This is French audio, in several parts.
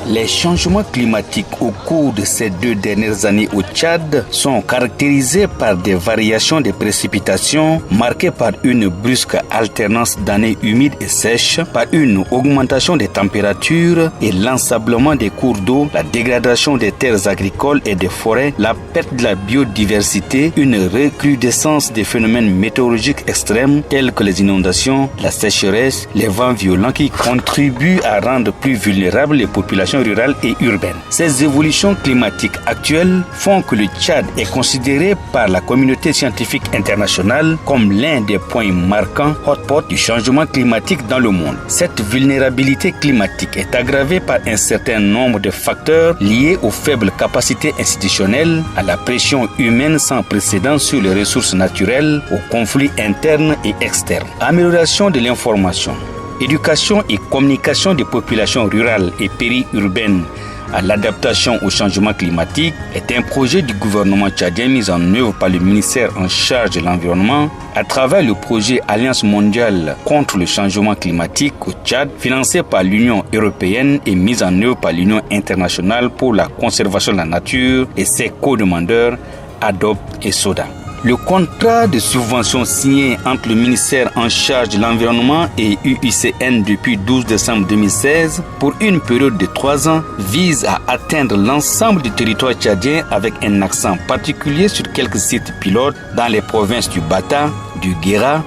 Les changements climatiques au cours de ces 2 dernières années au Tchad sont caractérisés par des variations de précipitations marquées par une brusque alternance d'années humides et sèches, par une augmentation des températures et l'ensablement des cours d'eau, la dégradation des terres agricoles et des forêts, la perte de la biodiversité, une recrudescence des phénomènes météorologiques extrêmes tels que les inondations, la sécheresse, les vents violents qui contribuent à rendre plus vulnérables les populations rurales et urbaines. Ces évolutions climatiques actuelles font que le Tchad est considéré par la communauté scientifique internationale comme l'un des points marquants hotspot du changement climatique dans le monde. Cette vulnérabilité climatique est aggravée par un certain nombre de facteurs liés aux faibles capacités institutionnelles, à la pression humaine sans précédent sur les ressources naturelles, aux conflits internes et externes. Amélioration de l'information. Éducation et communication des populations rurales et périurbaines à l'adaptation au changement climatique est un projet du gouvernement tchadien mis en œuvre par le ministère en charge de l'environnement à travers le projet Alliance mondiale contre le changement climatique au Tchad, financé par l'Union européenne et mis en œuvre par l'Union internationale pour la conservation de la nature et ses co-demandeurs ADOP et SODA. Le contrat de subvention signé entre le ministère en charge de l'environnement et UICN depuis 12 décembre 2016 pour une période de 3 ans vise à atteindre l'ensemble du territoire tchadien avec un accent particulier sur quelques sites pilotes dans les provinces du Bata, du Guéra,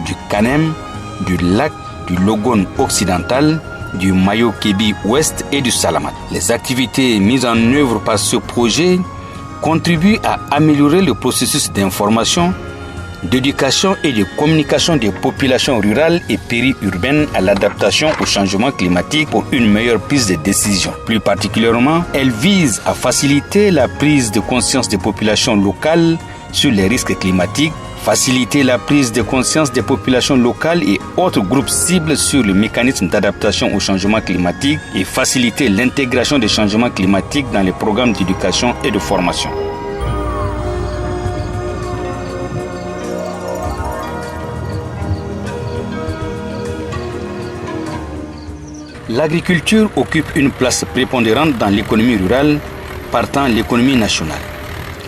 du Kanem, du Lac, du Logone occidental, du Mayo-Kébi ouest et du Salamat. Les activités mises en œuvre par ce projet contribue à améliorer le processus d'information, d'éducation et de communication des populations rurales et périurbaines à l'adaptation au changement climatique pour une meilleure prise de décision. Plus particulièrement, elle vise à faciliter la prise de conscience des populations locales sur les risques climatiques, faciliter la prise de conscience des populations locales et autres groupes cibles sur le mécanisme d'adaptation au changement climatique et faciliter l'intégration des changements climatiques dans les programmes d'éducation et de formation. L'agriculture occupe une place prépondérante dans l'économie rurale, partant l'économie nationale.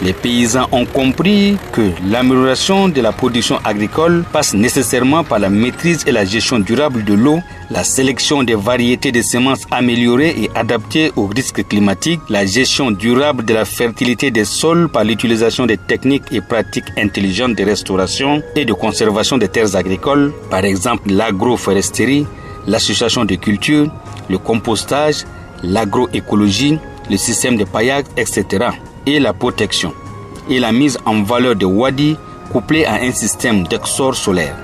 Les paysans ont compris que l'amélioration de la production agricole passe nécessairement par la maîtrise et la gestion durable de l'eau, la sélection des variétés de semences améliorées et adaptées aux risques climatiques, la gestion durable de la fertilité des sols par l'utilisation des techniques et pratiques intelligentes de restauration et de conservation des terres agricoles, par exemple l'agroforesterie, l'association de cultures, le compostage, l'agroécologie, le système de paillage, etc. et la protection et la mise en valeur des wadis couplée à un système d'exor solaire.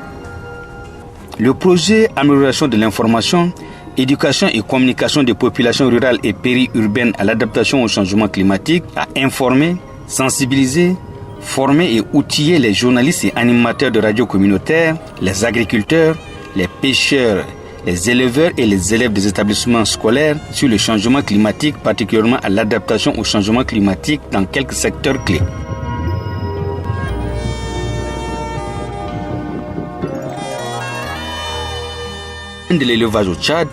Le projet Amélioration de l'information, éducation et communication des populations rurales et périurbaines à l'adaptation au changement climatique a informé, sensibilisé, formé et outillé les journalistes et animateurs de radio communautaires, les agriculteurs, les pêcheurs, les éleveurs et les élèves des établissements scolaires sur le changement climatique, particulièrement à l'adaptation au changement climatique dans quelques secteurs clés. De l'élevage au Tchad,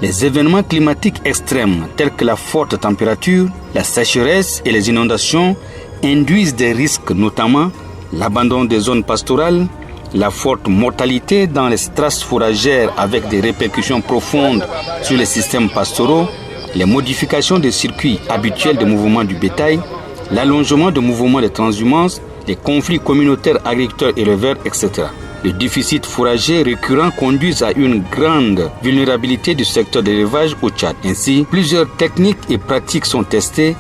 les événements climatiques extrêmes tels que la forte température, la sécheresse et les inondations induisent des risques, notamment l'abandon des zones pastorales, la forte mortalité dans les strates fourragères avec des répercussions profondes sur les systèmes pastoraux, les modifications des circuits habituels de mouvement du bétail, l'allongement de mouvements de transhumance, les conflits communautaires agriculteurs-éleveurs, etc. Le déficit fourrager récurrent conduit à une grande vulnérabilité du secteur de l'élevage au Tchad. Ainsi, plusieurs techniques et pratiques sont testées,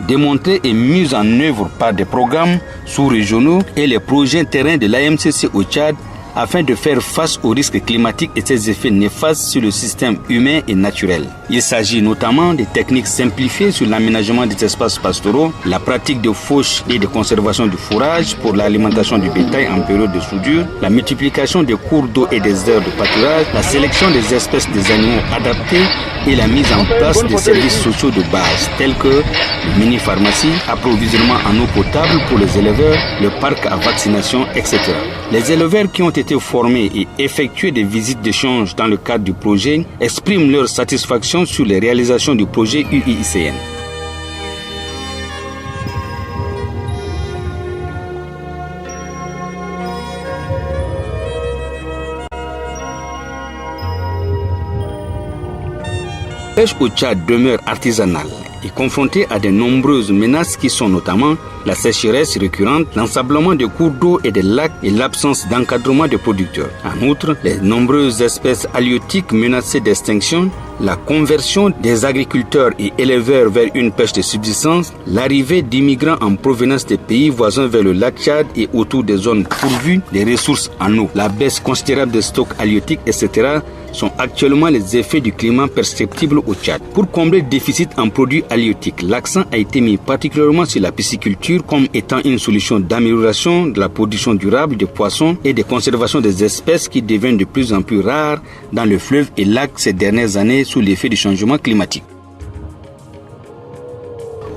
démontrées et mises en œuvre par des programmes sous-régionaux et les projets terrains de l'AMCC au Tchad afin de faire face aux risques climatiques et ses effets néfastes sur le système humain et naturel. Il s'agit notamment des techniques simplifiées sur l'aménagement des espaces pastoraux, la pratique de fauche et de conservation du fourrage pour l'alimentation du bétail en période de soudure, la multiplication des cours d'eau et des aires de pâturage, la sélection des espèces des animaux adaptés et la mise en place des services sociaux de base tels que les mini-pharmacies, approvisionnement en eau potable pour les éleveurs, le parc à vaccination, etc. Les éleveurs qui ont été formés et effectué des visites d'échange dans le cadre du projet expriment leur satisfaction sur les réalisations du projet UICN. La pêche au Tchad demeure artisanale et confrontée à de nombreuses menaces qui sont notamment la sécheresse récurrente, l'ensablement des cours d'eau et des lacs et l'absence d'encadrement des producteurs. En outre, les nombreuses espèces halieutiques menacées d'extinction, la conversion des agriculteurs et éleveurs vers une pêche de subsistance, l'arrivée d'immigrants en provenance des pays voisins vers le lac Tchad et autour des zones pourvues des ressources en eau, la baisse considérable des stocks halieutiques, etc. sont actuellement les effets du climat perceptibles au Tchad. Pour combler le déficit en produits halieutiques, l'accent a été mis particulièrement sur la pisciculture comme étant une solution d'amélioration de la production durable des poissons et de conservation des espèces qui deviennent de plus en plus rares dans le fleuve et lac ces dernières années sous l'effet du changement climatique.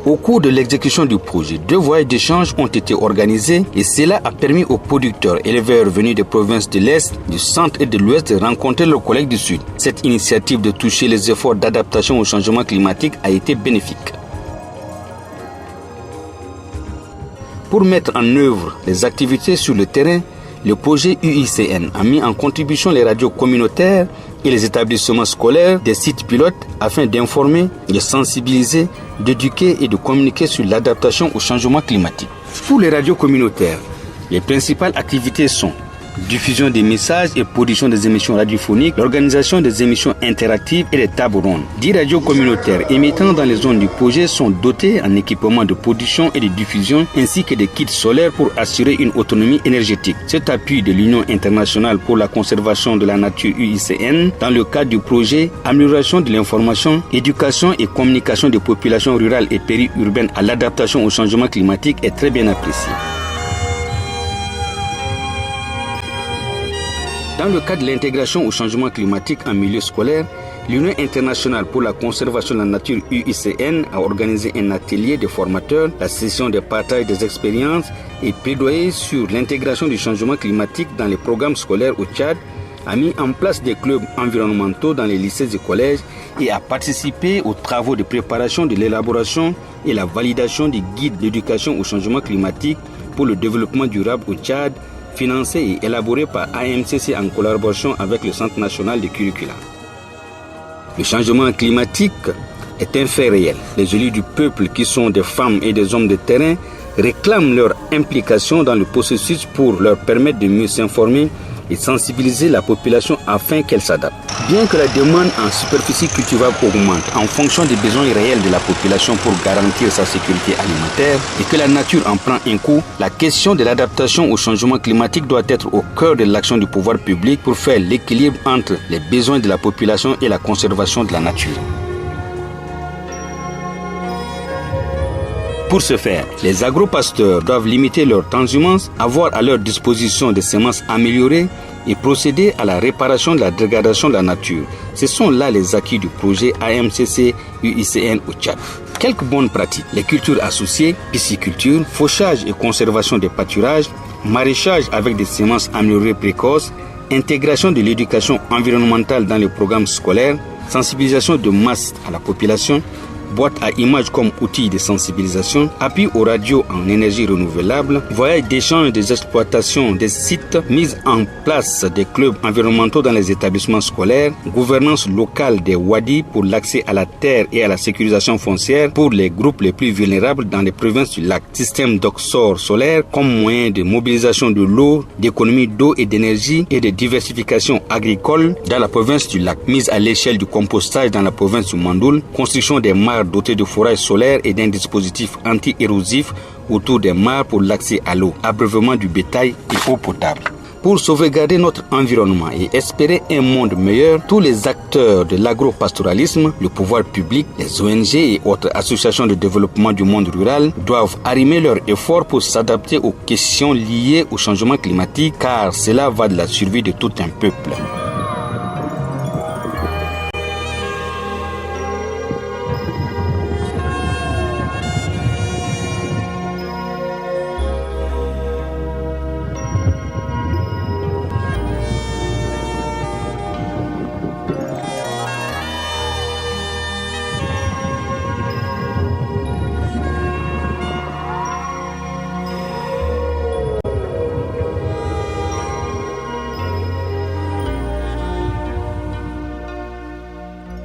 Au cours de l'exécution du projet, 2 voyages d'échange ont été organisés et cela a permis aux producteurs éleveurs venus des provinces de l'Est, du Centre et de l'Ouest de rencontrer leurs collègues du Sud. Cette initiative de toucher les efforts d'adaptation au changement climatique a été bénéfique. Pour mettre en œuvre les activités sur le terrain, le projet UICN a mis en contribution les radios communautaires et les établissements scolaires des sites pilotes afin d'informer, de sensibiliser, d'éduquer et de communiquer sur l'adaptation au changement climatique. Pour les radios communautaires, les principales activités sont diffusion des messages et production des émissions radiophoniques, l'organisation des émissions interactives et des tables rondes. 10 radios communautaires émettant dans les zones du projet sont dotées en équipements de production et de diffusion ainsi que des kits solaires pour assurer une autonomie énergétique. Cet appui de l'Union internationale pour la conservation de la nature UICN dans le cadre du projet Amélioration de l'information, éducation et communication des populations rurales et périurbaines à l'adaptation au changement climatique est très bien apprécié. Dans le cadre de l'intégration au changement climatique en milieu scolaire, l'Union internationale pour la conservation de la nature UICN a organisé un atelier de formateurs, la session de partage des expériences et plaidoyer sur l'intégration du changement climatique dans les programmes scolaires au Tchad, a mis en place des clubs environnementaux dans les lycées et collèges et a participé aux travaux de préparation de l'élaboration et la validation des guides d'éducation au changement climatique pour le développement durable au Tchad, financé et élaboré par AMCC en collaboration avec le Centre national de curricula. Le changement climatique est un fait réel. Les élus du peuple, qui sont des femmes et des hommes de terrain, réclament leur implication dans le processus pour leur permettre de mieux s'informer et sensibiliser la population afin qu'elle s'adapte. Bien que la demande en superficie cultivable augmente en fonction des besoins réels de la population pour garantir sa sécurité alimentaire et que la nature en prend un coup, la question de l'adaptation au changement climatique doit être au cœur de l'action du pouvoir public pour faire l'équilibre entre les besoins de la population et la conservation de la nature. Pour ce faire, les agropasteurs doivent limiter leur transhumance, avoir à leur disposition des semences améliorées et procéder à la réparation de la dégradation de la nature. Ce sont là les acquis du projet AMCC UICN au Tchad. Quelques bonnes pratiques: les cultures associées, pisciculture, fauchage et conservation des pâturages, maraîchage avec des semences améliorées précoces, intégration de l'éducation environnementale dans les programmes scolaires, sensibilisation de masse à la population, boîte à images comme outil de sensibilisation, appui aux radios en énergie renouvelable, voyage d'échange des exploitations des sites, mise en place des clubs environnementaux dans les établissements scolaires, gouvernance locale des wadis pour l'accès à la terre et à la sécurisation foncière pour les groupes les plus vulnérables dans les provinces du lac, système d'oxor solaire comme moyen de mobilisation de l'eau, d'économie d'eau et d'énergie et de diversification agricole dans la province du lac, mise à l'échelle du compostage dans la province du Mandoul, construction des mares dotées de forages solaires et d'un dispositif anti-érosif autour des mares pour l'accès à l'eau, abreuvement du bétail et eau potable. Pour sauvegarder notre environnement et espérer un monde meilleur, tous les acteurs de l'agropastoralisme, le pouvoir public, les ONG et autres associations de développement du monde rural doivent arrimer leurs efforts pour s'adapter aux questions liées au changement climatique, car cela va de la survie de tout un peuple.